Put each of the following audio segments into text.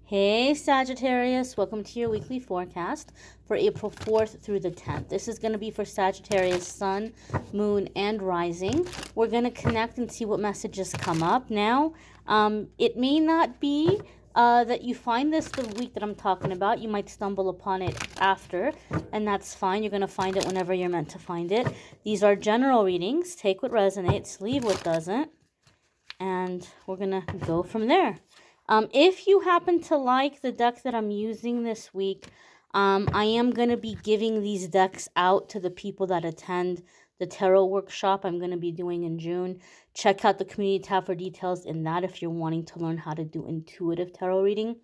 Hey Sagittarius, welcome to your weekly forecast for April 4th through the 10th. This is going to be for Sagittarius Sun, Moon, and Rising. We're going to connect and see what messages come up. Now, it may not be that you find this the week that I'm talking about. You might stumble upon it after, and that's fine. You're going to find it whenever you're meant to find it. These are general readings. Take what resonates, leave what doesn't, and we're going to go from there. If you happen to like the deck that I'm using this week, I am going to be giving these decks out to the people that attend the tarot workshop I'm going to be doing in June. Check out the community tab for details in that if you're wanting to learn how to do intuitive tarot reading.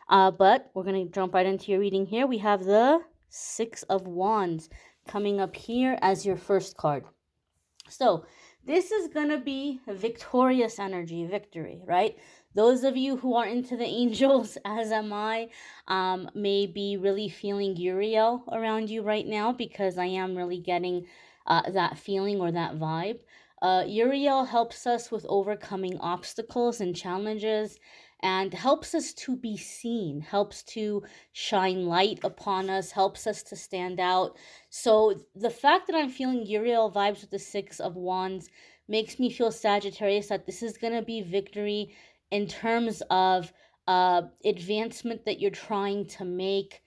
But we're going to jump right into your reading here. We have the Six of Wands coming up here as your first card. So this is going to be victorious energy, victory, right? Those of you who are into the angels, as am I, may be really feeling Uriel around you right now, because I am really getting that feeling or that vibe. Uriel helps us with overcoming obstacles and challenges, and helps us to be seen, helps to shine light upon us, helps us to stand out. So the fact that I'm feeling Uriel vibes with the Six of Wands makes me feel, Sagittarius, that this is going to be victory in terms of advancement that you're trying to make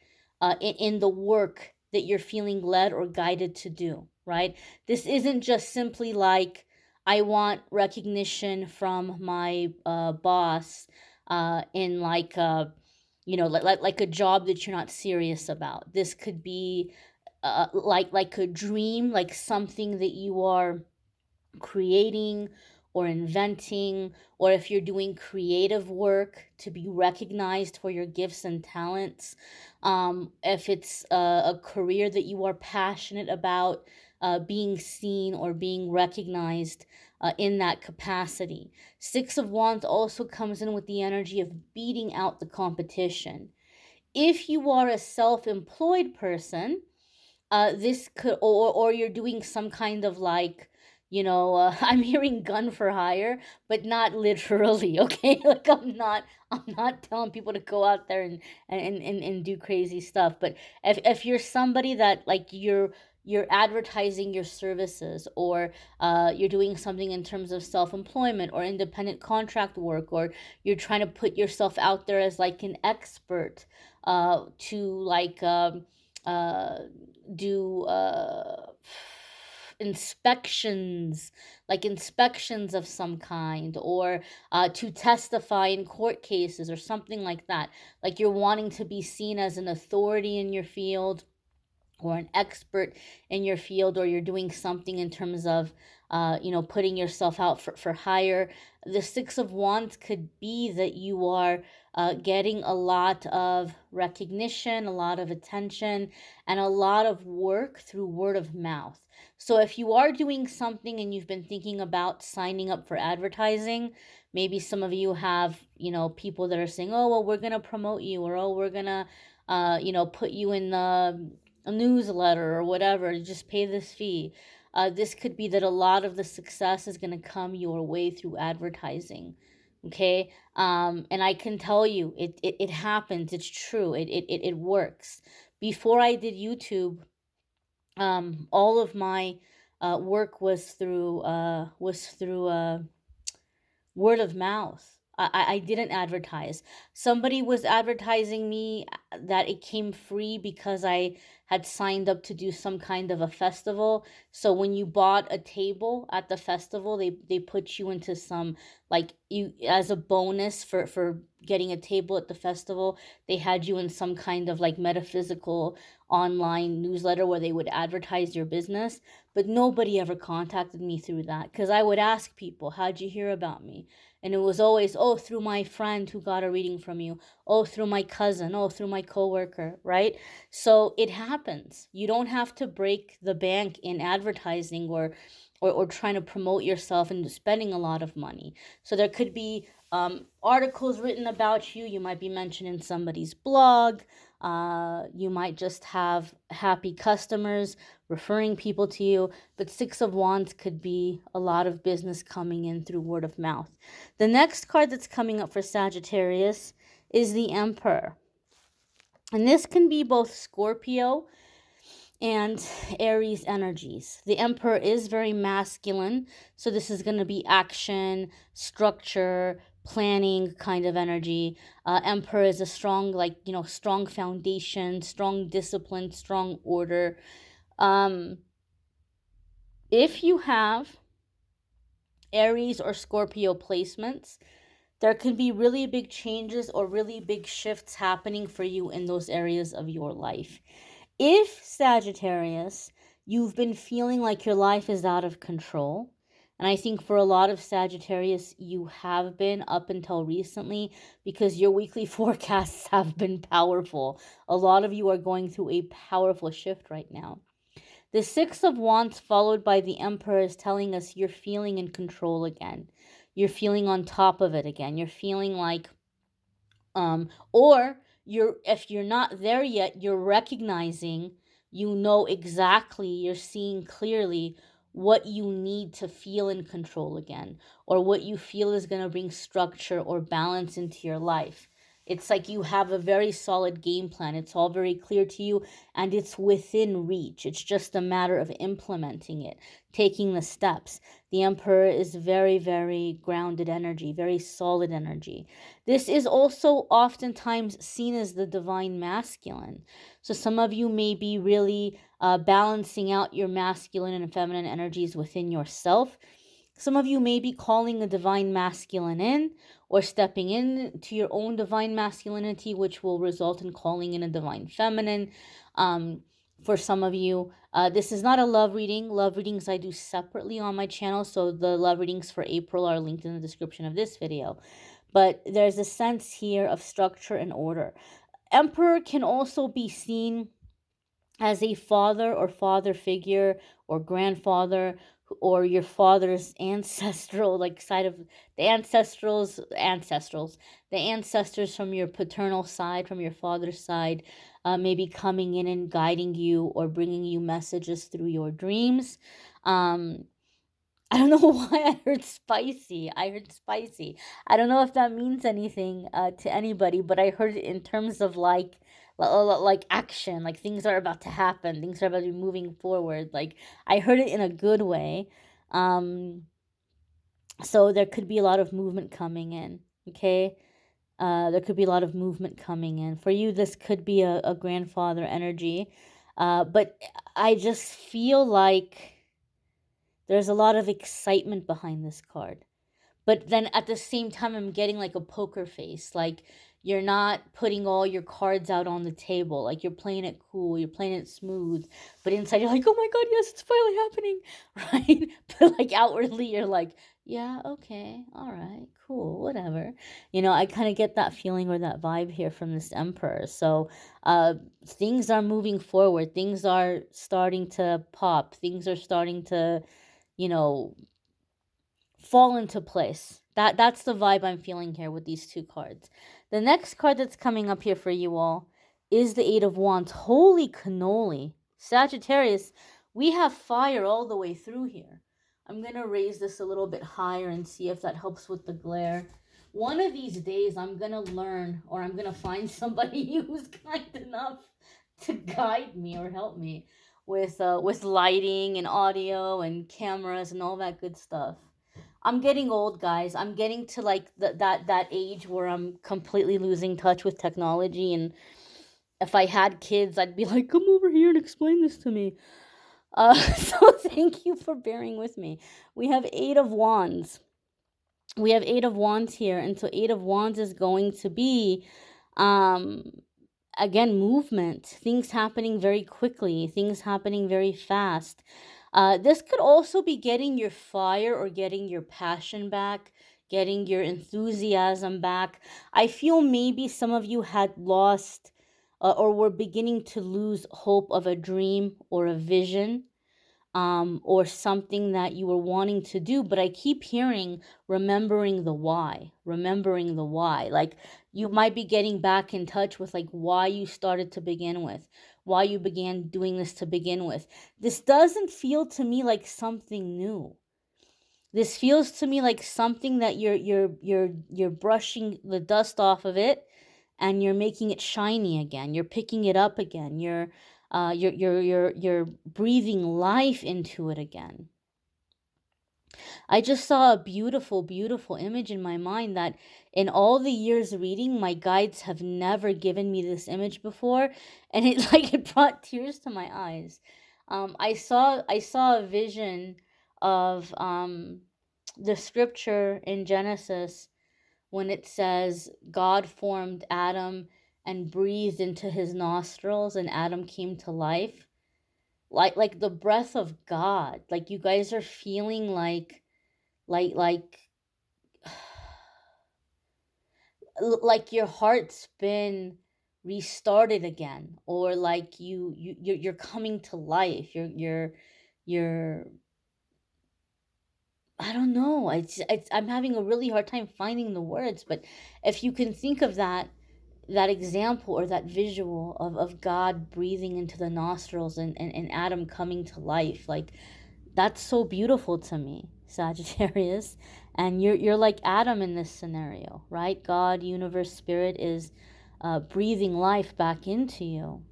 in the work that you're feeling led or guided to do, right? This isn't just simply like, I want recognition from my boss in like like a job that you're not serious about. This could be like a dream, like something that you are creating or inventing, or if you're doing creative work, to be recognized for your gifts and talents. If it's a career that you are passionate about, being seen or being recognized in that capacity. Six of Wands also comes in with the energy of beating out the competition. If you are a self-employed person, this could, or you're doing some kind of like, I'm hearing gun for hire, but not literally, okay? Like I'm not telling people to go out there and do crazy stuff. But if you're somebody that like you're advertising your services, or you're doing something in terms of self-employment or independent contract work, or you're trying to put yourself out there as like an expert to like do inspections, like inspections of some kind, or to testify in court cases or something like that. Like you're wanting to be seen as an authority in your field, or an expert in your field, or you're doing something in terms of putting yourself out for hire. The Six of Wands could be that you are getting a lot of recognition, a lot of attention, and a lot of work through word of mouth. So if you are doing something and you've been thinking about signing up for advertising, maybe some of you have people that are saying, oh well, we're gonna promote you, or oh, we're gonna put you in the a newsletter or whatever, just pay this fee. This could be that a lot of the success is going to come your way through advertising. Okay. And I can tell you, it happens. It's true. It works. Before I did YouTube, all of my work was through word of mouth. I didn't advertise. Somebody was advertising me that it came free because I had signed up to do some kind of a festival. So when you bought a table at the festival, they put you into some, like, you as a bonus for getting a table at the festival, they had you in some kind of like metaphysical online newsletter where they would advertise your business. But nobody ever contacted me through that, because I would ask people, how'd you hear about me? And it was always, oh, through my friend who got a reading from you. Oh, through my cousin. Oh, through my coworker, right? So it happens. You don't have to break the bank in advertising or trying to promote yourself and spending a lot of money. So there could be articles written about you. You might be mentioned in somebody's blog. You might just have happy customers referring people to you. But Six of Wands could be a lot of business coming in through word of mouth. The next card that's coming up for Sagittarius is the Emperor. And this can be both Scorpio and Aries energies. The Emperor is very masculine, so this is going to be action, structure, planning kind of energy. Emperor is a strong, strong foundation, strong discipline, strong order. If you have Aries or Scorpio placements, there can be really big changes or really big shifts happening for you in those areas of your life. If, Sagittarius, you've been feeling like your life is out of control, and I think for a lot of Sagittarius, you have been up until recently because your weekly forecasts have been powerful. A lot of you are going through a powerful shift right now. The Six of Wands followed by the Emperor is telling us you're feeling in control again. You're feeling on top of it again. You're feeling like, or if you're not there yet, you're recognizing, you know exactly, you're seeing clearly what you need to feel in control again, or what you feel is going to bring structure or balance into your life. It's like you have a very solid game plan. It's all very clear to you and it's within reach. It's just a matter of implementing it, taking the steps. The Emperor is very, very grounded energy, very solid energy. This is also oftentimes seen as the divine masculine. So some of you may be really balancing out your masculine and feminine energies within yourself. Some of you may be calling a divine masculine in or stepping into your own divine masculinity, which will result in calling in a divine feminine. For some of you, this is not a love reading. Love readings I do separately on my channel, so the love readings for April are linked in the description of this video. But there's a sense here of structure and order. Emperor can also be seen as a father or father figure or grandfather or your father's ancestral side of the ancestors from your paternal side, from your father's side, maybe coming in and guiding you or bringing you messages through your dreams. I don't know why I heard spicy. I don't know if that means anything to anybody, but I heard it in terms of like action, like things are about to happen, things are about to be moving forward. Like I heard it in a good way. So there could be a lot of movement coming in, okay? There could be a lot of movement coming in. For you, this could be a grandfather energy. But I just feel like there's a lot of excitement behind this card. But then at the same time, I'm getting like a poker face. Like you're not putting all your cards out on the table. Like you're playing it cool. You're playing it smooth. But inside you're like, oh my God, yes, it's finally happening. Right? But like outwardly you're like, yeah, okay, all right, cool, whatever. I kind of get that feeling or that vibe here from this Emperor. So things are moving forward. Things are starting to pop. Things are starting to, fall into place. That's the vibe I'm feeling here with these two cards. The next card that's coming up here for you all is the Eight of Wands. Holy cannoli. Sagittarius, we have fire all the way through here. I'm going to raise this a little bit higher and see if that helps with the glare. One of these days, I'm going to learn, or I'm going to find somebody who's kind enough to guide me or help me with lighting and audio and cameras and all that good stuff. I'm getting old, guys. I'm getting to like that age where I'm completely losing touch with technology. And if I had kids, I'd be like, come over here and explain this to me. So thank you for bearing with me. We have Eight of Wands. We have Eight of Wands here. And so Eight of Wands is going to be, again, movement. Things happening very quickly. Things happening very fast. This could also be getting your fire or getting your passion back, getting your enthusiasm back. I feel maybe some of you had lost or were beginning to lose hope of a dream or a vision or something that you were wanting to do. But I keep hearing remembering the why. Like you might be getting back in touch with like why you started to begin with, why you began doing this to begin with. This doesn't feel to me like something new. This feels to me like something that you're brushing the dust off of it and you're making it shiny again. You're picking it up again. You're breathing life into it again. I just saw a beautiful, beautiful image in my mind that in all the years reading, my guides have never given me this image before, and it it brought tears to my eyes. I saw a vision of the scripture in Genesis when it says God formed Adam and breathed into his nostrils, and Adam came to life. Like the breath of God. Like you guys are feeling like like your heart's been restarted again, or like you're coming to life. You're I don't know. I'm having a really hard time finding the words, but if you can think of that example or that visual of God breathing into the nostrils, and Adam coming to life, like that's so beautiful to me, Sagittarius. And you're like Adam in this scenario, right? God, universe, spirit is breathing life back into you.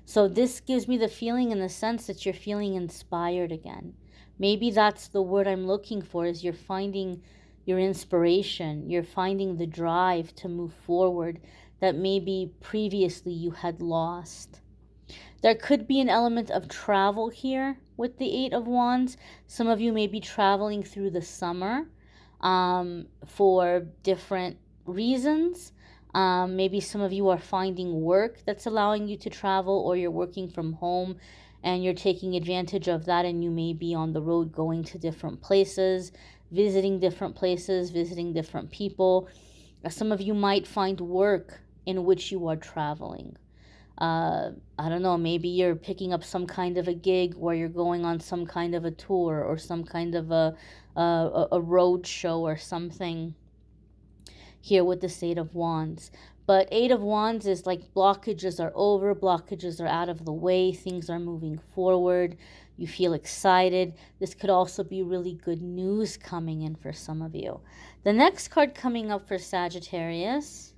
So this gives me the feeling in the sense that you're feeling inspired again. Maybe that's the word I'm looking for, is you're finding your inspiration. You're finding the drive to move forward that maybe previously you had lost. There could be an element of travel here with the Eight of Wands. Some of you may be traveling through the summer for different reasons. Maybe some of you are finding work that's allowing you to travel, or you're working from home and you're taking advantage of that, and you may be on the road going to different places, visiting different places, visiting different people. Some of you might find work in which you are traveling. I don't know, maybe you're picking up some kind of a gig where you're going on some kind of a tour, or some kind of a road show or something here with the Eight of Wands. But Eight of Wands is like blockages are over, blockages are out of the way, things are moving forward, you feel excited. This could also be really good news coming in for some of you. The next card coming up for Sagittarius,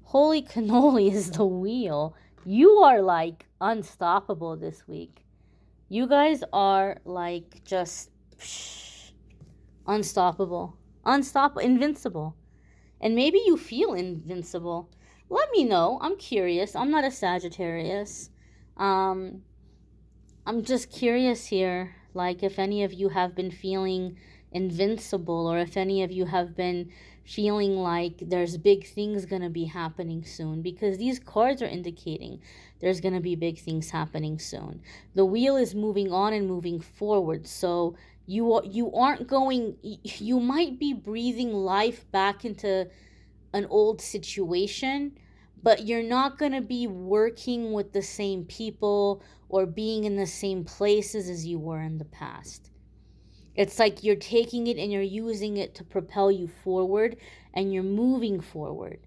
holy cannoli, is the Wheel. You are like unstoppable this week. You guys are like just unstoppable, invincible. And maybe you feel invincible. Let me know. I'm curious. I'm not a Sagittarius. I'm just curious here, like if any of you have been feeling invincible, or if any of you have been feeling like there's big things going to be happening soon, because these cards are indicating there's going to be big things happening soon. The wheel is moving on and moving forward, so you aren't going, you might be breathing life back into an old situation, but you're not going to be working with the same people or being in the same places as you were in the past. It's like you're taking it and you're using it to propel you forward, and you're moving forward.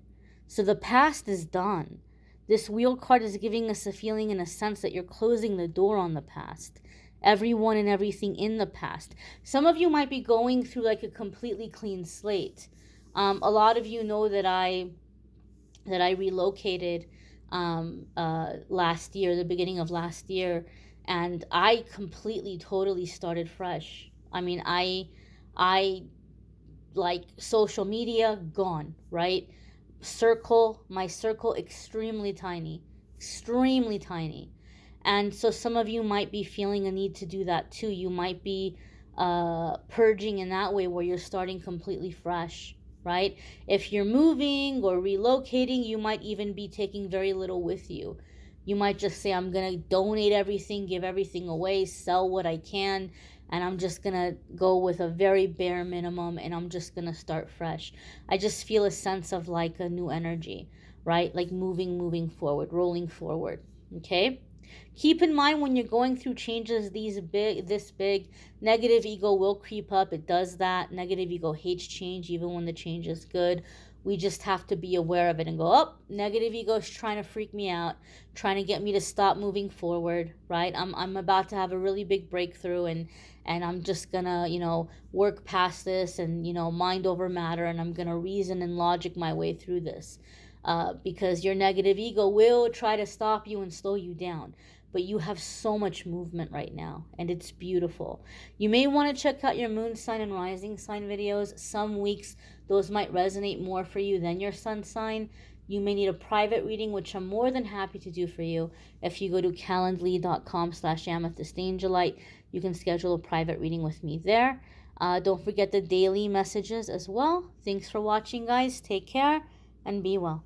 So the past is done. This wheel card is giving us a feeling and a sense that you're closing the door on the past. Everyone and everything in the past. Some of you might be going through like a completely clean slate. A lot of you know that I relocated last year, the beginning of last year, and I completely, totally started fresh. I mean, I like social media gone, right? My circle extremely tiny, extremely tiny. And so some of you might be feeling a need to do that too. You might be purging in that way, where you're starting completely fresh, right? If you're moving or relocating, you might even be taking very little with you. You might just say, I'm going to donate everything, give everything away, sell what I can, and I'm just going to go with a very bare minimum, and I'm just going to start fresh. I just feel a sense of like a new energy, right? Like moving forward, rolling forward, okay? Keep in mind, when you're going through changes this big, negative ego will creep up. It does that. Negative ego hates change, even when the change is good. We just have to be aware of it and go, oh, negative ego is trying to freak me out, trying to get me to stop moving forward, right? I'm about to have a really big breakthrough, and I'm just gonna, work past this and, mind over matter, and I'm gonna reason and logic my way through this. because your negative ego will try to stop you and slow you down. But you have so much movement right now, and it's beautiful. You may want to check out your moon sign and rising sign videos. Some weeks those might resonate more for you than your sun sign. You may need a private reading, which I'm more than happy to do for you. If you go to calendly.com/amethystangelite, you can schedule a private reading with me there. Don't forget the daily messages as well. Thanks for watching, guys. Take care and be well.